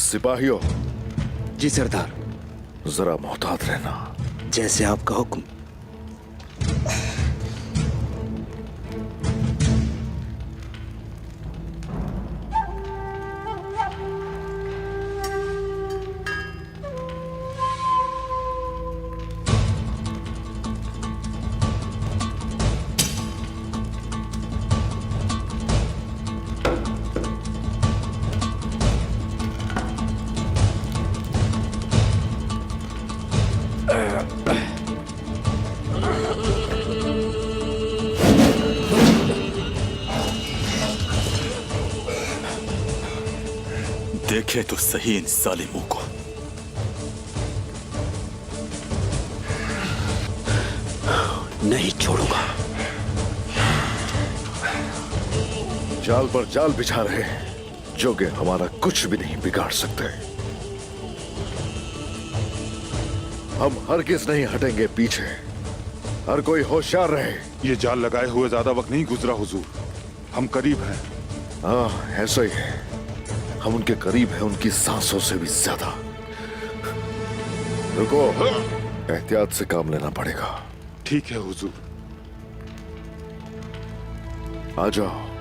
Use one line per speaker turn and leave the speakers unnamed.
सिपाहियों,
जी सरदार।
जरा मोहतात रहना।
जैसे आपका हुक्म।
देखे तो सही इन जालिमों को।
नहीं छोड़ूंगा।
जाल पर जाल बिछा रहे हैं, जो कि हमारा कुछ भी नहीं बिगाड़ सकते। हम हरगिज नहीं हटेंगे पीछे। हर कोई होशियार रहे।
ये जाल लगाए हुए ज्यादा वक्त नहीं गुजरा हुजूर, हम करीब हैं।
हाँ, ऐसा ही है। हम उनके करीब हैं, उनकी सांसों से भी ज्यादा। रुको, एहतियात से काम लेना पड़ेगा।
ठीक है हुजूर।
आ जाओ।